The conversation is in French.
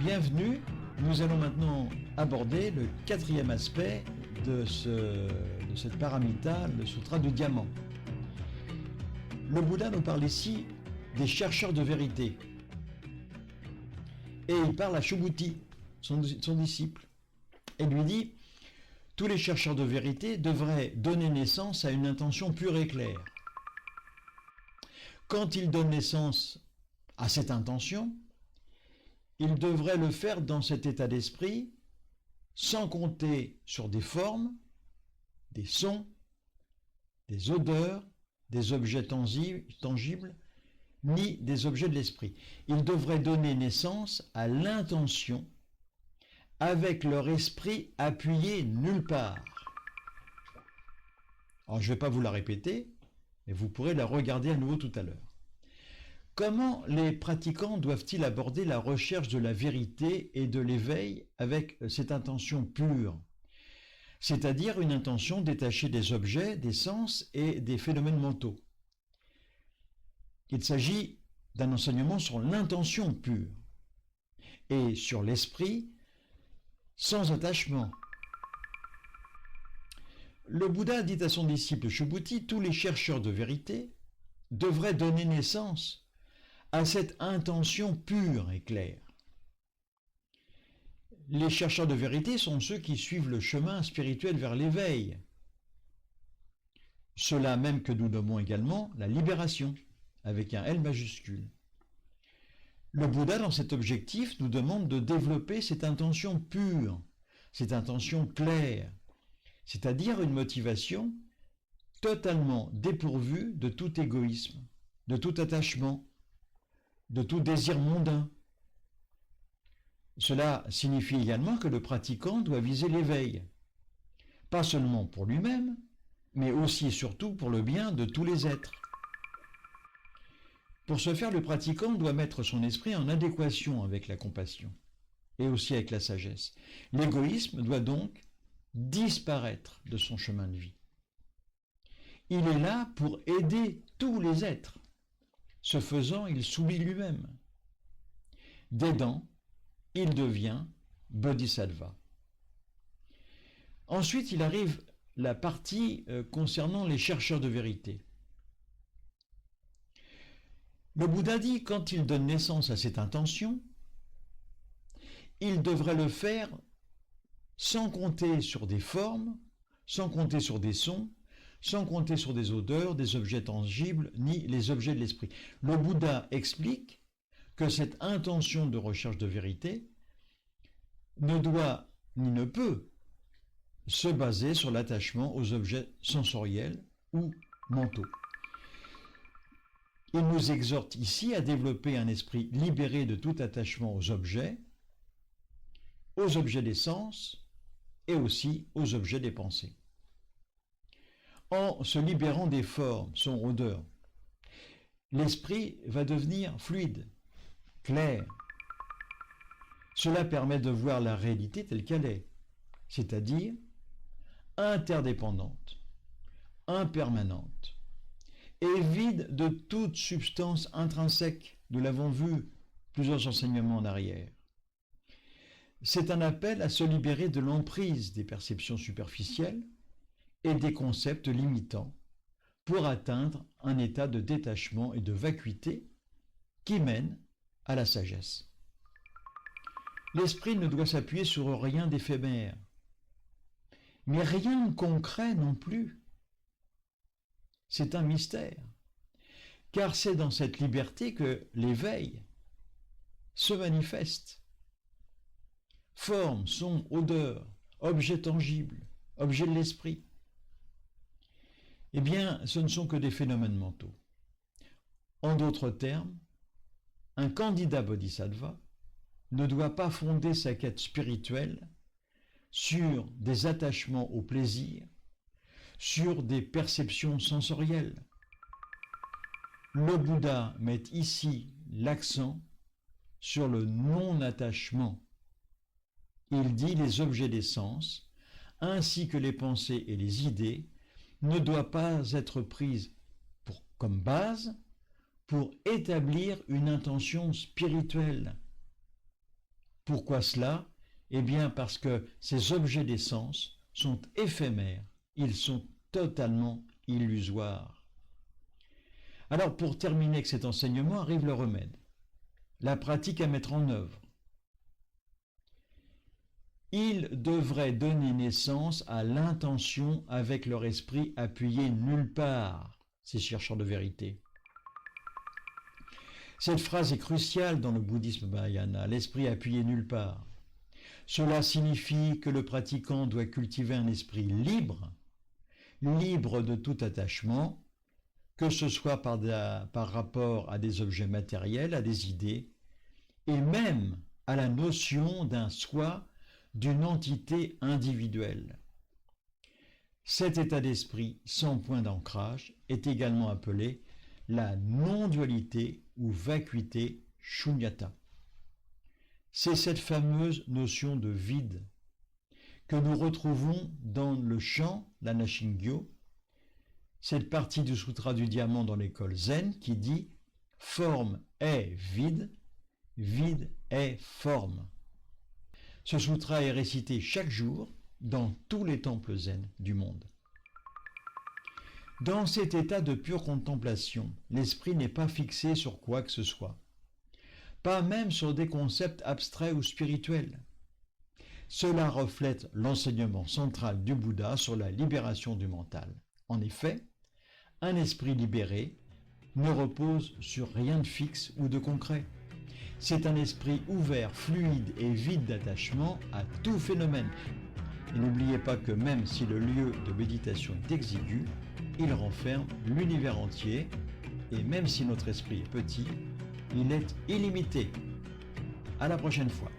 Bienvenue, nous allons maintenant aborder le quatrième aspect de cette paramita, le sutra du diamant. Le Bouddha nous parle ici des chercheurs de vérité. Et il parle à Subhuti, son disciple, et lui dit « Tous les chercheurs de vérité devraient donner naissance à une intention pure et claire. Quand ils donnent naissance à cette intention, ils devraient le faire dans cet état d'esprit, sans compter sur des formes, des sons, des odeurs, des objets tangibles, ni des objets de l'esprit. Ils devraient donner naissance à l'intention avec leur esprit appuyé nulle part. » Alors je ne vais pas vous la répéter, mais vous pourrez la regarder à nouveau tout à l'heure. Comment les pratiquants doivent-ils aborder la recherche de la vérité et de l'éveil avec cette intention pure, c'est-à-dire une intention détachée des objets, des sens et des phénomènes mentaux? Il s'agit d'un enseignement sur l'intention pure et sur l'esprit sans attachement. Le Bouddha dit à son disciple Subhuti, tous les chercheurs de vérité devraient donner naissance à cette intention pure et claire. Les chercheurs de vérité sont ceux qui suivent le chemin spirituel vers l'éveil. Ceux-là même que nous nommons également la libération, avec un L majuscule. Le Bouddha, dans cet objectif, nous demande de développer cette intention pure, cette intention claire, c'est-à-dire une motivation totalement dépourvue de tout égoïsme, de tout attachement, de tout désir mondain. Cela signifie également que le pratiquant doit viser l'éveil, pas seulement pour lui-même, mais aussi et surtout pour le bien de tous les êtres. Pour ce faire, le pratiquant doit mettre son esprit en adéquation avec la compassion et aussi avec la sagesse. L'égoïsme doit donc disparaître de son chemin de vie. Il est là pour aider tous les êtres. Ce faisant, il s'oublie lui-même. D'aidant, il devient bodhisattva. Ensuite, il arrive la partie concernant les chercheurs de vérité. Le Bouddha dit, quand il donne naissance à cette intention, il devrait le faire sans compter sur des formes, sans compter sur des sons, sans compter sur des odeurs, des objets tangibles, ni les objets de l'esprit. Le Bouddha explique que cette intention de recherche de vérité ne doit ni ne peut se baser sur l'attachement aux objets sensoriels ou mentaux. Il nous exhorte ici à développer un esprit libéré de tout attachement aux objets des sens et aussi aux objets des pensées. En se libérant des formes, son odeur, l'esprit va devenir fluide, clair. Cela permet de voir la réalité telle qu'elle est, c'est-à-dire interdépendante, impermanente et vide de toute substance intrinsèque. Nous l'avons vu plusieurs enseignements en arrière. C'est un appel à se libérer de l'emprise des perceptions superficielles et des concepts limitants pour atteindre un état de détachement et de vacuité qui mène à la sagesse. L'esprit ne doit s'appuyer sur rien d'éphémère, mais rien de concret non plus. C'est un mystère, car c'est dans cette liberté que l'éveil se manifeste. Forme, son, odeur, objets tangibles, objets de l'esprit. Eh bien, ce ne sont que des phénomènes mentaux. En d'autres termes, un candidat bodhisattva ne doit pas fonder sa quête spirituelle sur des attachements au plaisir, sur des perceptions sensorielles. Le Bouddha met ici l'accent sur le non-attachement. Il dit les objets des sens, ainsi que les pensées et les idées, ne doivent pas être prises comme base pour établir une intention spirituelle. Pourquoi cela? Eh bien parce que ces objets des sens sont éphémères, ils sont totalement illusoires. Alors pour terminer avec cet enseignement arrive le remède, la pratique à mettre en œuvre. Ils devraient donner naissance à l'intention avec leur esprit appuyé nulle part, ces chercheurs de vérité. Cette phrase est cruciale dans le bouddhisme Mahayana, l'esprit appuyé nulle part. Cela signifie que le pratiquant doit cultiver un esprit libre, libre de tout attachement, que ce soit par rapport à des objets matériels, à des idées, et même à la notion d'un soi, d'une entité individuelle. Cet état d'esprit sans point d'ancrage est également appelé la non-dualité ou vacuité shunyata. C'est cette fameuse notion de vide que nous retrouvons dans le chant, la Nashingyo, cette partie du sutra du diamant dans l'école zen qui dit « Forme est vide, vide est forme ». Ce sutra est récité chaque jour dans tous les temples zen du monde. Dans cet état de pure contemplation, l'esprit n'est pas fixé sur quoi que ce soit, pas même sur des concepts abstraits ou spirituels. Cela reflète l'enseignement central du Bouddha sur la libération du mental. En effet, un esprit libéré ne repose sur rien de fixe ou de concret. C'est un esprit ouvert, fluide et vide d'attachement à tout phénomène. Et n'oubliez pas que même si le lieu de méditation est exigu, il renferme l'univers entier, et même si notre esprit est petit, il est illimité. À la prochaine fois.